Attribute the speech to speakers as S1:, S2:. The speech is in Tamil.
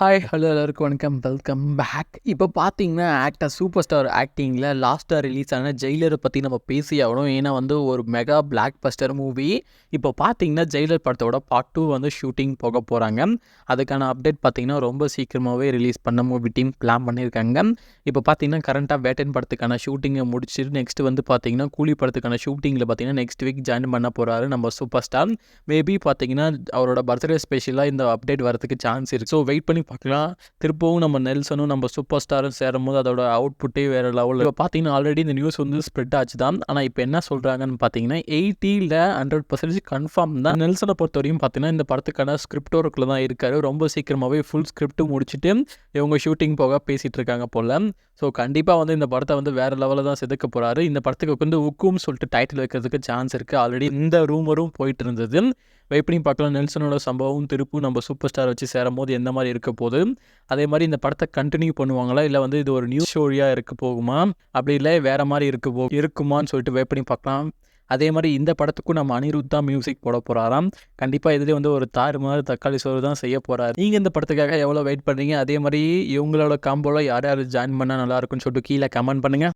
S1: ஹாய் ஹலோ எல்லாருக்கும் வணக்கம், வெல்கம் பேக். இப்போ பார்த்தீங்கன்னா ஆக்டர் சூப்பர் ஸ்டார் ஆக்டிங்கில் லாஸ்ட்டாக ரிலீஸ் ஆன ஜெயிலரை பற்றி நம்ம பேசி ஆகணும். ஏன்னா ஒரு மெகா பிளாக் பஸ்டர் மூவி. இப்போ பார்த்தீங்கன்னா ஜெயிலர் படத்தோட பார்ட் 2 ஷூட்டிங் போக போகிறாங்க. அதுக்கான அப்டேட் பார்த்தீங்கன்னா ரொம்ப சீக்கிரமாகவே ரிலீஸ் பண்ண மூவி டீம் பிளான் பண்ணியிருக்காங்க. இப்போ பார்த்தீங்கன்னா கரண்ட்டாக வேட்டன் படத்துக்கான ஷூட்டிங்கை முடிச்சுட்டு நெக்ஸ்ட் பார்த்தீங்கன்னா கூலி படத்துக்கான ஷூட்டிங்கில் பார்த்தீங்கன்னா நெக்ஸ்ட் வீக் ஜாயின் பண்ண போகிறாரு நம்ம சூப்பர் ஸ்டார். மேபி பார்த்தீங்கன்னா அவரோட பர்த்டே ஸ்பெஷலாக இந்த அப்டேட் வரதுக்கு சான்ஸ் இருக்குது. ஸோ வெயிட் பண்ணி பார்க்கலாம். திருப்பவும் நம்ம நெல்சனும் நம்ம சூப்பர் ஸ்டாரும் சேரும்போது அதோட அவுட்புட்டே வேறு லெவலில். இப்போ பார்த்தீங்கன்னா ஆல்ரெடி இந்த நியூஸ் ஸ்ப்ரெட் ஆச்சு தான். ஆனால் இப்போ என்ன சொல்கிறாங்கன்னு பார்த்தீங்கன்னா 80% 100% கன்ஃபார்ம் தான். நெல்சனை பொறுத்த வரையும் பார்த்தீங்கன்னா இந்த படத்துக்கான ஸ்கிரிப்ட் ஒர்க்கில் தான் இருக்காரு. ரொம்ப சீக்கிரமாகவே ஃபுல் ஸ்கிரிப்ட் முடிச்சுட்டு இவங்க ஷூட்டிங் போக பேசிகிட்டு இருக்காங்க போல். ஸோ கண்டிப்பாக இந்த படத்தை வேறு லெவலில் தான் செதுக்க போகிறாரு. இந்த படத்துக்கு உக்கும்னு சொல்லிட்டு டைட்டில் வைக்கிறதுக்கு சான்ஸ் இருக்குது. ஆல்ரெடி இந்த ரூமரும் போயிட்டு இருந்தது. வெயிட் பண்ணி பார்க்கலாம் நெல்சனோட சம்பவம் திருப்பும் நம்ம சூப்பர் ஸ்டார் வச்சு சேரும் போது எந்த மாதிரி இருக்க போகுது. அதே மாதிரி இந்த படத்தை கண்டினியூ பண்ணுவாங்களா, இல்லை இது ஒரு நியூ ஸ்டோரியாக இருக்க போகுமா, அப்படி இல்லை வேறு மாதிரி இருக்குமான்னு சொல்லிட்டு வெயிட் பண்ணி பார்க்கலாம். அதே மாதிரி இந்த படத்துக்கும் நம்ம அனிருத் தான் மியூசிக் போட போகிறாராம். கண்டிப்பாக இதுலேயே ஒரு தாறு மாதிரி தக்காளி சோறு தான் செய்ய போகிறாரு. நீங்கள் இந்த படத்துக்காக எவ்வளோ வெயிட் பண்ணுறீங்க? அதே மாதிரி இவங்களோட காம்போவில் யார் யார் ஜாயின் பண்ணால் நல்லாயிருக்குன்னு சொல்லிட்டு கீழே கமெண்ட் பண்ணுங்கள்.